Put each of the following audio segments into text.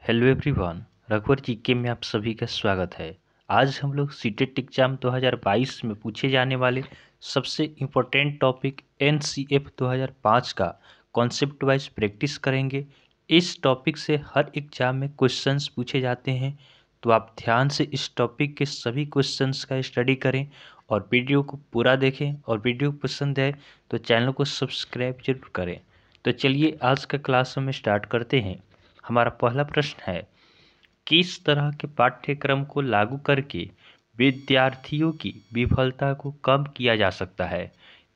Hello everyone, रघुवर GK में आप सभी का स्वागत है। आज हम लोग सीटेट एग्जाम 2022 में पूछे जाने वाले सबसे इम्पोर्टेंट टॉपिक एनसीएफ 2005 का कॉन्सेप्ट वाइज प्रैक्टिस करेंगे। इस टॉपिक से हर एग्जाम में क्वेश्चंस पूछे जाते हैं, तो आप ध्यान से इस टॉपिक के सभी क्वेश्चंस का स्टडी करें और वीडियो को पूरा देखें। और वीडियो पसंद है तो चैनल को सब्सक्राइब जरूर करें। तो चलिए आज का क्लास हम स्टार्ट करते हैं। हमारा पहला प्रश्न है, किस तरह के पाठ्यक्रम को लागू करके विद्यार्थियों की विफलता को कम किया जा सकता है?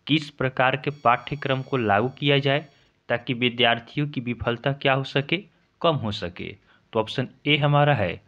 किस प्रकार के पाठ्यक्रम को लागू किया जाए ताकि विद्यार्थियों की विफलता क्या हो सके, कम हो सके? तो ऑप्शन ए हमारा है,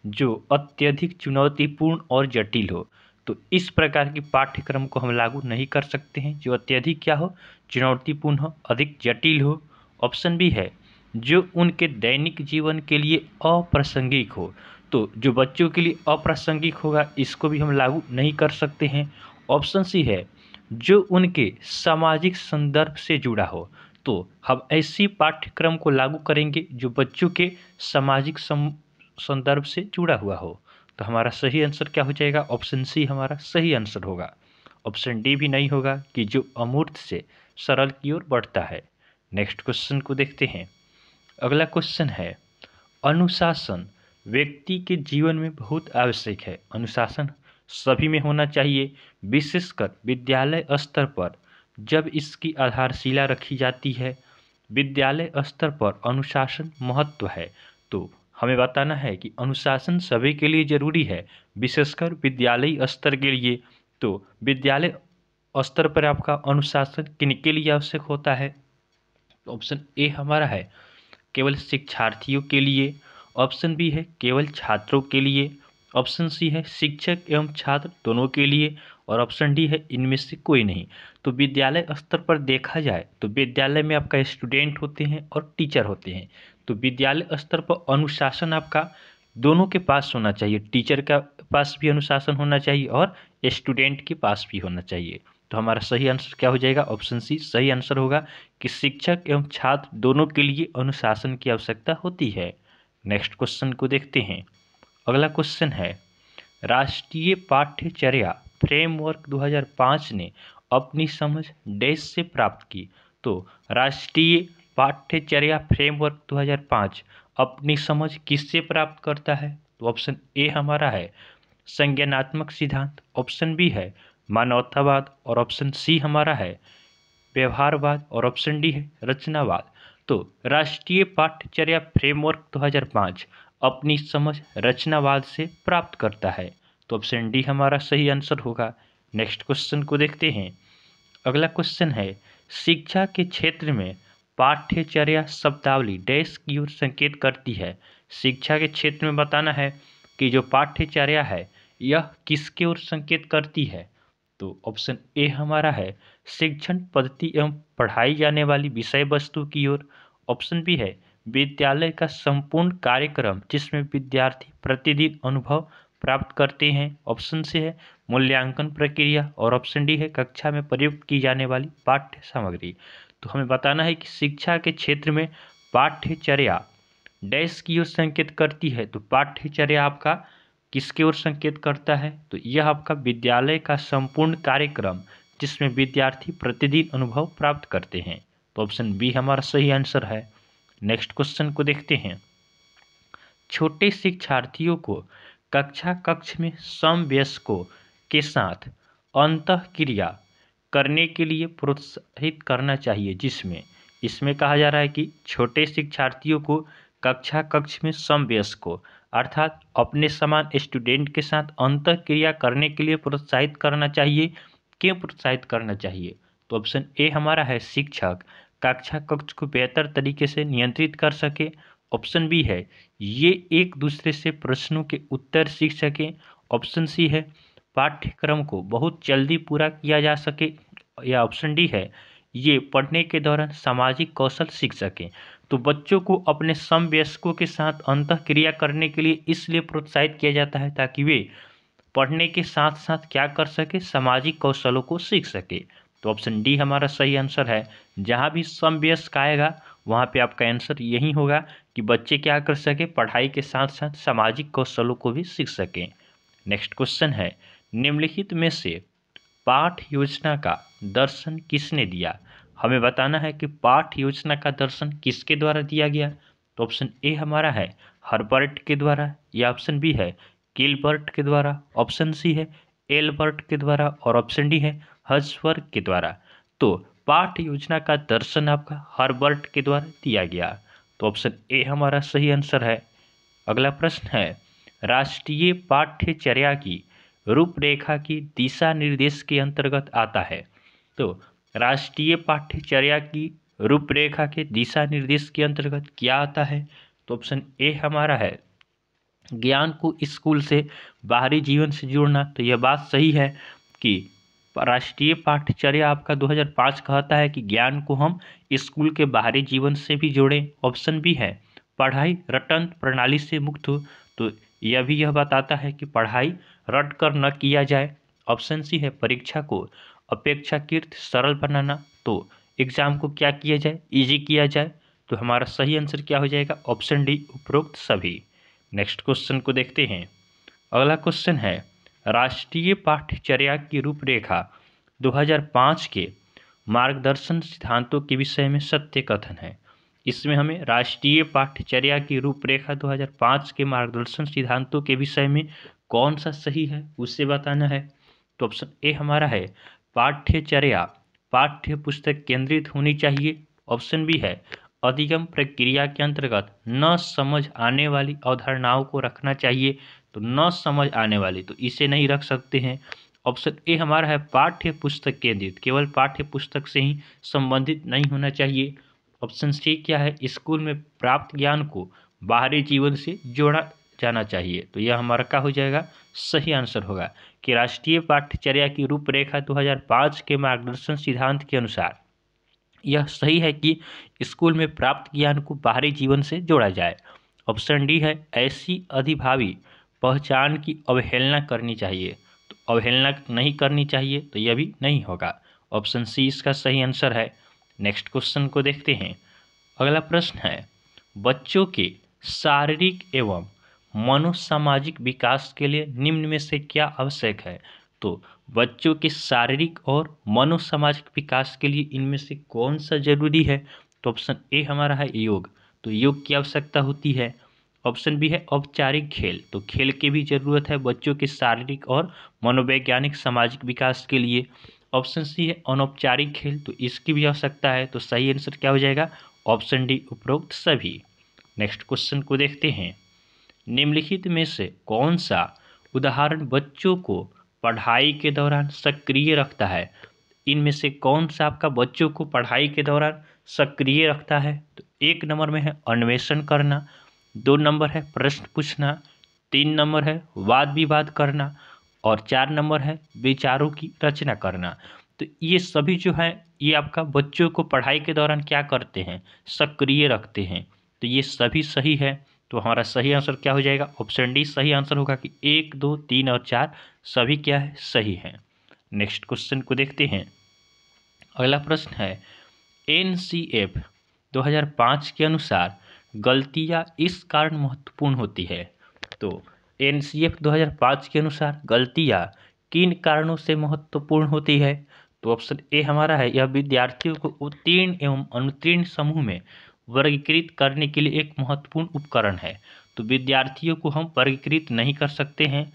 जो अत्यधिक चुनौतीपूर्ण और जटिल हो। तो इस प्रकार की पाठ्यक्रम को हम लागू नहीं कर सकते हैं जो अत्यधिक क्या हो, चुनौतीपूर्ण हो, अधिक जटिल हो। ऑप्शन बी है, जो उनके दैनिक जीवन के लिए अप्रासंगिक हो। तो जो बच्चों के लिए अप्रासंगिक होगा इसको भी हम लागू नहीं कर सकते हैं। ऑप्शन सी है, जो उनके सामाजिक संदर्भ से जुड़ा हो। तो हम ऐसी पाठ्यक्रम को लागू करेंगे जो बच्चों के सामाजिक संदर्भ से जुड़ा हुआ हो। तो हमारा सही आंसर क्या हो जाएगा? ऑप्शन सी हमारा सही आंसर होगा। ऑप्शन डी भी नहीं होगा कि जो अमूर्त से सरल की ओर बढ़ता है। नेक्स्ट क्वेश्चन को देखते हैं। अगला क्वेश्चन है, अनुशासन व्यक्ति के जीवन में बहुत आवश्यक है। अनुशासन सभी में होना चाहिए, विशेषकर विद्यालय स्तर पर जब इसकी आधारशिला रखी जाती है। विद्यालय स्तर पर अनुशासन महत्व है, तो हमें बताना है कि अनुशासन सभी के लिए जरूरी है, विशेषकर विद्यालय स्तर के लिए। तो विद्यालय स्तर पर आपका अनुशासन किनके लिए आवश्यक होता है? तो ऑप्शन ए हमारा है, केवल शिक्षार्थियों के लिए। ऑप्शन बी है, केवल छात्रों के लिए। ऑप्शन सी है, शिक्षक एवं छात्र दोनों के लिए। और ऑप्शन डी है, इनमें से कोई नहीं। तो विद्यालय स्तर पर देखा जाए तो विद्यालय में आपका स्टूडेंट होते हैं और टीचर होते हैं। तो विद्यालय स्तर पर अनुशासन आपका दोनों के पास होना चाहिए, टीचर का पास भी अनुशासन होना चाहिए और स्टूडेंट के पास भी होना चाहिए। तो हमारा सही आंसर क्या हो जाएगा? ऑप्शन सी सही आंसर होगा कि शिक्षक एवं छात्र दोनों के लिए अनुशासन की आवश्यकता होती है। नेक्स्ट क्वेश्चन को देखते हैं। अगला क्वेश्चन है, राष्ट्रीय पाठ्यचर्या फ्रेमवर्क 2005 ने अपनी समझ डैश से प्राप्त की। तो राष्ट्रीय पाठ्यचर्या फ्रेमवर्क 2005 अपनी समझ किससे प्राप्त करता है? तो ऑप्शन ए हमारा है, संज्ञानात्मक सिद्धांत। ऑप्शन बी है, मानवतावाद। और ऑप्शन सी हमारा है, व्यवहारवाद। और ऑप्शन डी है, रचनावाद। तो राष्ट्रीय पाठ्यचर्या फ्रेमवर्क 2005 अपनी समझ रचनावाद से प्राप्त करता है। तो ऑप्शन डी हमारा सही आंसर होगा। नेक्स्ट क्वेश्चन को देखते हैं। अगला क्वेश्चन है, शिक्षा के क्षेत्र में पाठ्यचर्या शब्दावली डैश की ओर संकेत करती है। शिक्षा के क्षेत्र में बताना है कि जो पाठ्यचर्या है यह किसके ओर संकेत करती है? तो ऑप्शन ए हमारा है, शिक्षण पद्धति एवं पढ़ाई जाने वाली विषय वस्तु की ओर। ऑप्शन बी है, विद्यालय का संपूर्ण कार्यक्रम जिसमें विद्यार्थी प्रतिदिन अनुभव प्राप्त करते हैं। ऑप्शन सी है, मूल्यांकन प्रक्रिया। और ऑप्शन डी है, कक्षा में प्रयुक्त की जाने वाली पाठ्य सामग्री। तो हमें बताना है कि शिक्षा के क्षेत्र में पाठ्यचर्या डैश की ओर संकेत करती है। तो पाठ्यचर्या आपका किसकी ओर संकेत करता है? तो यह आपका विद्यालय का संपूर्ण कार्यक्रम जिसमें विद्यार्थी प्रतिदिन अनुभव प्राप्त करते हैं। तो ऑप्शन बी हमारा सही आंसर है। नेक्स्ट क्वेश्चन को देखते हैं। छोटे शिक्षार्थियों को कक्षा कक्ष में समवयस्कों के साथ अंतःक्रिया करने के लिए प्रोत्साहित करना चाहिए, जिसमें इसमें कहा जा रहा है कि छोटे शिक्षार्थियों को कक्षा कक्ष में समवयस्कों अर्थात अपने समान स्टूडेंट के साथ अंतःक्रिया करने के लिए प्रोत्साहित करना चाहिए। क्यों प्रोत्साहित करना चाहिए? तो ऑप्शन ए हमारा है, शिक्षक कक्षा कक्ष को बेहतर तरीके से नियंत्रित कर सके। ऑप्शन बी है, ये एक दूसरे से प्रश्नों के उत्तर सीख सकें। ऑप्शन सी है, पाठ्यक्रम को बहुत जल्दी पूरा किया जा सके। या ऑप्शन डी है, ये पढ़ने के दौरान सामाजिक कौशल सीख सकें। तो बच्चों को अपने समवयस्कों के साथ अंतःक्रिया करने के लिए इसलिए प्रोत्साहित किया जाता है ताकि वे पढ़ने के साथ साथ क्या कर सके, सामाजिक कौशलों को सीख सके। तो ऑप्शन डी हमारा सही आंसर है। जहाँ भी समवयस्क आएगा वहाँ पे आपका आंसर यही होगा कि बच्चे क्या कर सके, पढ़ाई के साथ साथ सामाजिक कौशलों को भी सीख सकें। नेक्स्ट क्वेश्चन है, निम्नलिखित में से पाठ योजना का दर्शन किसने दिया? हमें बताना है कि पाठ योजना का दर्शन किसके द्वारा दिया गया। तो ऑप्शन ए हमारा है हर्बर्ट के द्वारा, या ऑप्शन बी है किलबर्ट के द्वारा, ऑप्शन सी है एल्बर्ट के द्वारा, और ऑप्शन डी है हर्ट्सबर्ग के द्वारा। तो पाठ योजना का दर्शन आपका हर्बर्ट के द्वारा दिया गया। तो ऑप्शन ए हमारा सही आंसर है। अगला प्रश्न है, राष्ट्रीय पाठ्यचर्या की रूपरेखा की दिशा निर्देश के अंतर्गत आता है। तो राष्ट्रीय पाठ्यचर्या की रूपरेखा के दिशा निर्देश के अंतर्गत क्या आता है? तो ऑप्शन ए हमारा है ज्ञान को स्कूल से बाहरी जीवन से जोड़ना। तो यह बात सही है कि राष्ट्रीय पाठ्यचर्या आपका 2005 कहता है कि ज्ञान को हम स्कूल के बाहरी जीवन से भी जोड़ें। ऑप्शन बी है पढ़ाई रटन प्रणाली से मुक्त हो। तो यह भी यह बताता है कि पढ़ाई रट कर न किया जाए। ऑप्शन सी है परीक्षा को अपेक्षाकृत सरल बनाना। तो एग्जाम को क्या किया जाए, इजी किया जाए। तो हमारा सही आंसर क्या हो जाएगा? ऑप्शन डी उपरोक्त सभी। नेक्स्ट क्वेश्चन को देखते हैं। अगला क्वेश्चन है, राष्ट्रीय पाठ्यचर्या की रूपरेखा 2005 के मार्गदर्शन सिद्धांतों के विषय में सत्य कथन है। इसमें हमें राष्ट्रीय पाठ्यचर्या की रूपरेखा 2005 के मार्गदर्शन सिद्धांतों के विषय में कौन सा सही है उसे बताना है। तो ऑप्शन ए हमारा है पाठ्यचर्या पाठ्य पुस्तक केंद्रित होनी चाहिए। ऑप्शन बी है अधिगम प्रक्रिया के अंतर्गत न समझ आने वाली अवधारणाओं को रखना चाहिए। तो न समझ आने वाली, तो इसे नहीं रख सकते हैं। ऑप्शन ए हमारा है पाठ्य पुस्तक केंद्रित, केवल पाठ्य पुस्तक से ही संबंधित नहीं होना चाहिए। ऑप्शन सी क्या है, स्कूल में प्राप्त ज्ञान को बाहरी जीवन से जोड़ा जाना चाहिए। तो यह हमारा क्या हो जाएगा? सही आंसर होगा कि राष्ट्रीय पाठ्यचर्या की रूपरेखा 2005 के मार्गदर्शन सिद्धांत के अनुसार यह सही है कि स्कूल में प्राप्त ज्ञान को बाहरी जीवन से जोड़ा जाए। ऑप्शन डी है ऐसी अधिभावी पहचान की अवहेलना करनी चाहिए। तो अवहेलना नहीं करनी चाहिए, तो यह भी नहीं होगा। ऑप्शन सी इसका सही आंसर है। नेक्स्ट क्वेश्चन को देखते हैं। अगला प्रश्न है, बच्चों के शारीरिक एवं मनोसामाजिक विकास के लिए निम्न में से क्या आवश्यक है? तो बच्चों के शारीरिक और मनोसामाजिक विकास के लिए इनमें से कौन सा जरूरी है? तो ऑप्शन ए हमारा है योग। तो योग की आवश्यकता होती है। ऑप्शन बी है औपचारिक खेल। तो खेल की भी जरूरत है बच्चों के शारीरिक और मनोवैज्ञानिक सामाजिक विकास के लिए। ऑप्शन सी है अनौपचारिक खेल। तो इसकी भी आवश्यकता है। तो सही आंसर क्या हो जाएगा? ऑप्शन डी उपरोक्त सभी। नेक्स्ट क्वेश्चन को देखते हैं। निम्नलिखित में से कौन सा उदाहरण बच्चों को पढ़ाई के दौरान सक्रिय रखता है? इनमें से कौन सा आपका बच्चों को पढ़ाई के दौरान सक्रिय रखता है? तो एक नंबर में है अन्वेषण करना, 2 नंबर है प्रश्न पूछना, 3 नंबर है वाद विवाद करना, और 4 नंबर है विचारों की रचना करना। तो ये सभी जो है ये आपका बच्चों को पढ़ाई के दौरान क्या करते हैं? सक्रिय रखते हैं। तो ये सभी सही है। तो हमारा सही आंसर क्या हो जाएगा? ऑप्शन डी सही आंसर होगा कि 1, 2, 3 और 4 सभी क्या है? सही है। नेक्स्ट क्वेश्चन को देखते हैं। अगला प्रश्न है, NCF 2005 के अनुसार गलतियां इस कारण महत्वपूर्ण होती है। तो NCF 2005 के अनुसार गलतियां किन कारणों से महत्वपूर्ण होती है? तो ऑप्शन ए हमारा है यह विद्यार्थियों को उत्तीर्ण एवं अनुत्तीर्ण समूह में वर्गीकृत करने के लिए एक महत्वपूर्ण उपकरण है। तो विद्यार्थियों को हम वर्गीकृत नहीं कर सकते हैं।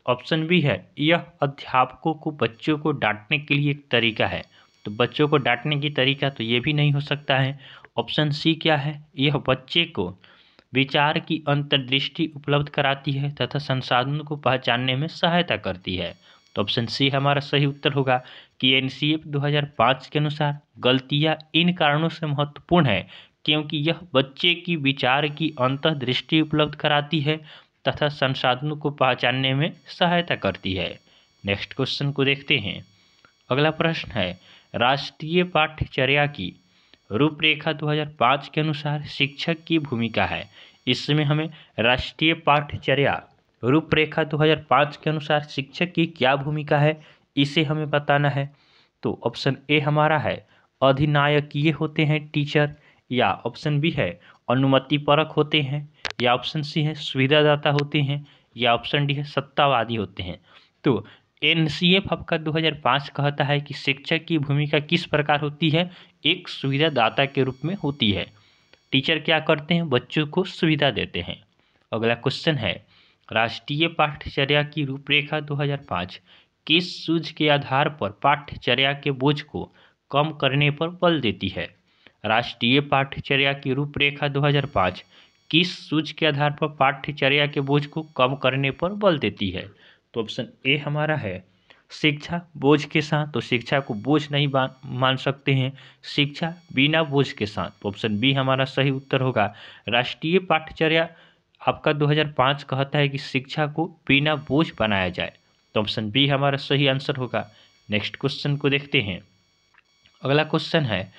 ऑप्शन बी है यह अध्यापकों को बच्चों को डांटने के लिए एक तरीका है। तो बच्चों को डांटने की तरीका, तो ये भी नहीं हो सकता है। ऑप्शन सी क्या है, यह बच्चे को विचार की अंतर्दृष्टि उपलब्ध कराती है तथा संसाधनों को पहचानने में सहायता करती है। तो ऑप्शन सी हमारा सही उत्तर होगा कि NCF 2005 के अनुसार गलतियां इन कारणों से महत्वपूर्ण है क्योंकि यह बच्चे की विचार की अंतर्दृष्टि उपलब्ध कराती है तथा संसाधनों को पहचानने में सहायता करती है। नेक्स्ट क्वेश्चन को देखते हैं। अगला प्रश्न है, राष्ट्रीय पाठ्यचर्या की रूपरेखा 2005 के अनुसार शिक्षक की भूमिका है। इसमें हमें राष्ट्रीय पाठ्यचर्या रूपरेखा 2005 के अनुसार शिक्षक की क्या भूमिका है इसे हमें बताना है। तो ऑप्शन ए हमारा है अधिनायकीय होते हैं टीचर, या ऑप्शन बी है अनुमतिपरक होते हैं, या ऑप्शन सी है सुविधादाता होते हैं, या ऑप्शन डी है सत्तावादी होते हैं। तो एनसीएफ आपका 2005 कहता है कि शिक्षक की भूमिका किस प्रकार होती है, एक सुविधादाता के रूप में होती है। टीचर क्या करते हैं, बच्चों को सुविधा देते हैं। अगला क्वेश्चन है, राष्ट्रीय पाठ्यचर्या की रूपरेखा 2005 किस सूझ के आधार पर पाठ्यचर्या के बोझ को कम करने पर बल देती है। राष्ट्रीय पाठ्यचर्या की रूपरेखा 2005 किस सूझ के आधार पर पाठ्यचर्या के बोझ को कम करने पर बल देती है। तो ऑप्शन ए हमारा है शिक्षा बोझ के साथ, तो शिक्षा को बोझ नहीं मान सकते हैं, शिक्षा बिना बोझ के साथ। तो ऑप्शन बी हमारा सही उत्तर होगा। राष्ट्रीय पाठ्यचर्या आपका 2005 कहता है कि शिक्षा को बिना बोझ बनाया जाए, तो ऑप्शन बी हमारा सही आंसर होगा। नेक्स्ट क्वेश्चन को देखते हैं। अगला क्वेश्चन है,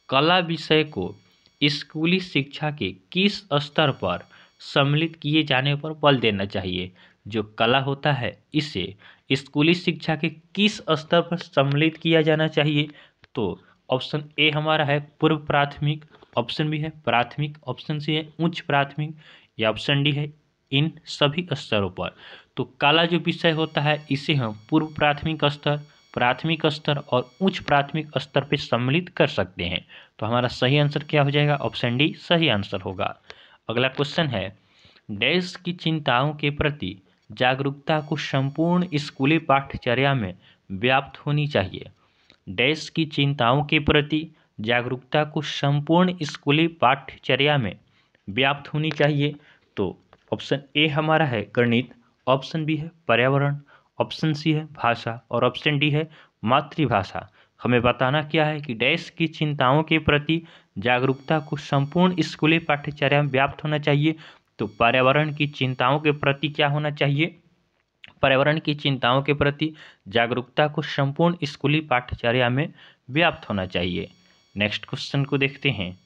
कला विषय को स्कूली शिक्षा के किस स्तर पर सम्मिलित किए जाने पर बल देना चाहिए। जो कला होता है इसे स्कूली शिक्षा के किस स्तर पर सम्मिलित किया जाना चाहिए। तो ऑप्शन ए हमारा है पूर्व प्राथमिक, ऑप्शन बी है प्राथमिक, ऑप्शन सी है उच्च प्राथमिक, या ऑप्शन डी है इन सभी स्तरों पर। तो कला जो विषय होता है इसे हम पूर्व प्राथमिक स्तर, प्राथमिक स्तर और उच्च प्राथमिक स्तर पर सम्मिलित कर सकते हैं। तो हमारा सही आंसर क्या हो जाएगा, ऑप्शन डी सही आंसर होगा। अगला क्वेश्चन है, देश की चिंताओं के प्रति जागरूकता को संपूर्ण स्कूली पाठ्यचर्या में व्याप्त होनी चाहिए। देश की चिंताओं के प्रति जागरूकता को संपूर्ण स्कूली पाठ्यचर्या में व्याप्त होनी चाहिए। तो ऑप्शन ए हमारा है गणित, ऑप्शन बी है पर्यावरण, ऑप्शन सी है भाषा और ऑप्शन डी है मातृभाषा। हमें बताना क्या है कि देश की चिंताओं के प्रति जागरूकता को संपूर्ण स्कूली पाठ्यचर्या में व्याप्त होना चाहिए। तो पर्यावरण की चिंताओं के प्रति क्या होना चाहिए, पर्यावरण की चिंताओं के प्रति जागरूकता को संपूर्ण स्कूली पाठ्यचर्या में व्याप्त होना चाहिए। नेक्स्ट क्वेश्चन को देखते हैं।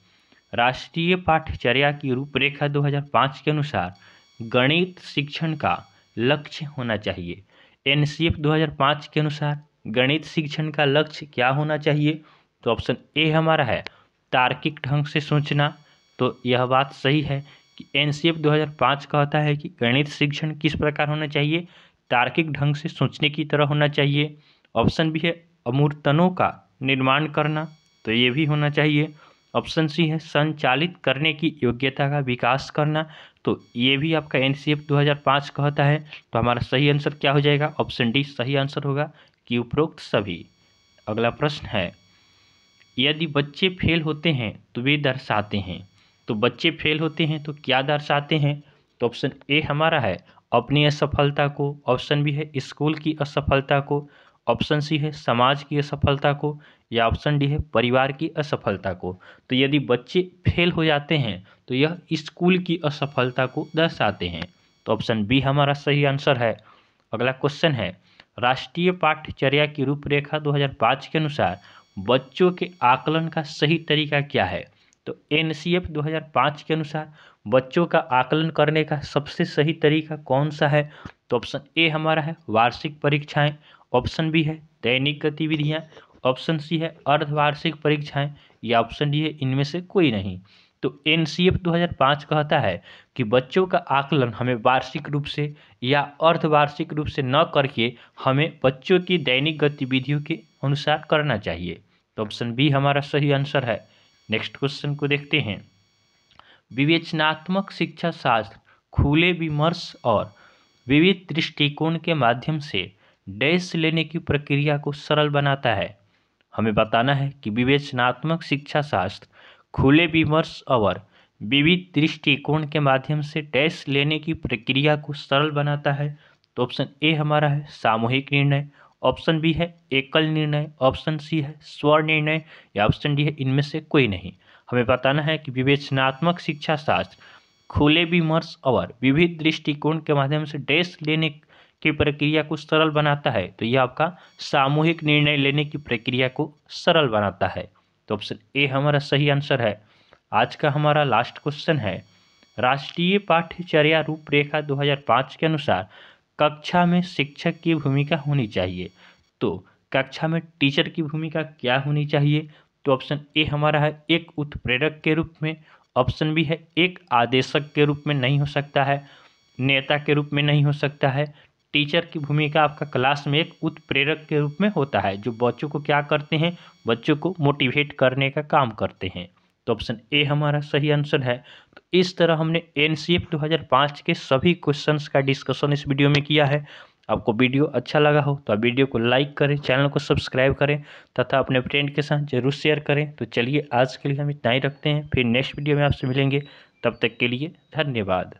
राष्ट्रीय पाठ्यचर्या की रूपरेखा 2005 के अनुसार गणित शिक्षण का लक्ष्य होना चाहिए। एनसीएफ 2005 के अनुसार गणित शिक्षण का लक्ष्य क्या होना चाहिए। तो ऑप्शन ए हमारा है तार्किक ढंग से सोचना। तो यह बात सही है कि एनसीएफ 2005 कहता है कि गणित शिक्षण किस प्रकार होना चाहिए, तार्किक ढंग से सोचने की तरह होना चाहिए। ऑप्शन बी है अमूर्तनों का निर्माण करना, तो ये भी होना चाहिए। ऑप्शन सी है संचालित करने की योग्यता का विकास करना, तो ये भी आपका एनसीएफ 2005 कहता है। तो हमारा सही आंसर क्या हो जाएगा, ऑप्शन डी सही आंसर होगा कि उपरोक्त सभी। अगला प्रश्न है, यदि बच्चे फेल होते हैं तो वे दर्शाते हैं। तो बच्चे फेल होते हैं तो क्या दर्शाते हैं। तो ऑप्शन ए हमारा है अपनी असफलता को, ऑप्शन बी है स्कूल की असफलता को, ऑप्शन सी है समाज की असफलता को, या ऑप्शन डी है परिवार की असफलता को। तो यदि बच्चे फेल हो जाते हैं तो यह स्कूल की असफलता को दर्शाते हैं। तो ऑप्शन बी हमारा सही आंसर है। अगला क्वेश्चन है, राष्ट्रीय पाठ्यचर्या की रूपरेखा 2005 के अनुसार बच्चों के आकलन का सही तरीका क्या है। तो एनसीएफ 2005 के अनुसार बच्चों का आकलन करने का सबसे सही तरीका कौन सा है। तो ऑप्शन ए हमारा है वार्षिक परीक्षाएं, ऑप्शन बी है दैनिक गतिविधियां, ऑप्शन सी है अर्धवार्षिक परीक्षाएं, या ऑप्शन डी है इनमें से कोई नहीं। तो एनसीएफ 2005 कहता है कि बच्चों का आकलन हमें वार्षिक रूप से या अर्धवार्षिक रूप से न करके हमें बच्चों की दैनिक गतिविधियों के अनुसार करना चाहिए। तो ऑप्शन बी हमारा सही आंसर है। नेक्स्ट क्वेश्चन को देखते हैं। विवेचनात्मक शिक्षा शास्त्र खुले विमर्श और विविध दृष्टिकोण के माध्यम से डैश लेने की प्रक्रिया को सरल बनाता है। हमें बताना है कि विवेचनात्मक शिक्षा शास्त्र खुले विमर्श और विविध दृष्टिकोण के माध्यम से डैश लेने की प्रक्रिया को सरल बनाता है। तो ऑप्शन ए हमारा है सामूहिक निर्णय, ऑप्शन बी है एकल निर्णय, ऑप्शन सी है स्व निर्णय, या ऑप्शन डी है इनमें से कोई नहीं। हमें बताना है कि विवेचनात्मक शिक्षा शास्त्र खुले विमर्श और विविध दृष्टिकोण के माध्यम से डैश लेने की प्रक्रिया को सरल बनाता है। तो यह आपका सामूहिक निर्णय लेने की प्रक्रिया को सरल बनाता है। तो ऑप्शन ए हमारा सही आंसर है। आज का हमारा लास्ट क्वेश्चन है, राष्ट्रीय पाठ्यचर्या रूपरेखा 2005 के अनुसार कक्षा में शिक्षक की भूमिका होनी चाहिए। तो कक्षा में टीचर की भूमिका क्या होनी चाहिए। तो ऑप्शन ए हमारा है एक उत्प्रेरक के रूप में, ऑप्शन बी है एक आदेशक के रूप में नहीं हो सकता है, नेता के रूप में नहीं हो सकता है, टीचर की भूमिका आपका क्लास में एक उत्प्रेरक के रूप में होता है, जो बच्चों को क्या करते हैं, बच्चों को मोटिवेट करने का काम करते हैं। तो ऑप्शन ए हमारा सही आंसर है। तो इस तरह हमने एनसीएफ 2005 के सभी क्वेश्चंस का डिस्कशन इस वीडियो में किया है। आपको वीडियो अच्छा लगा हो तो आप वीडियो को लाइक करें, चैनल को सब्सक्राइब करें तथा अपने फ्रेंड के साथ जरूर शेयर करें। तो चलिए आज के लिए हम इतना ही रखते हैं, फिर नेक्स्ट वीडियो में आपसे मिलेंगे। तब तक के लिए धन्यवाद।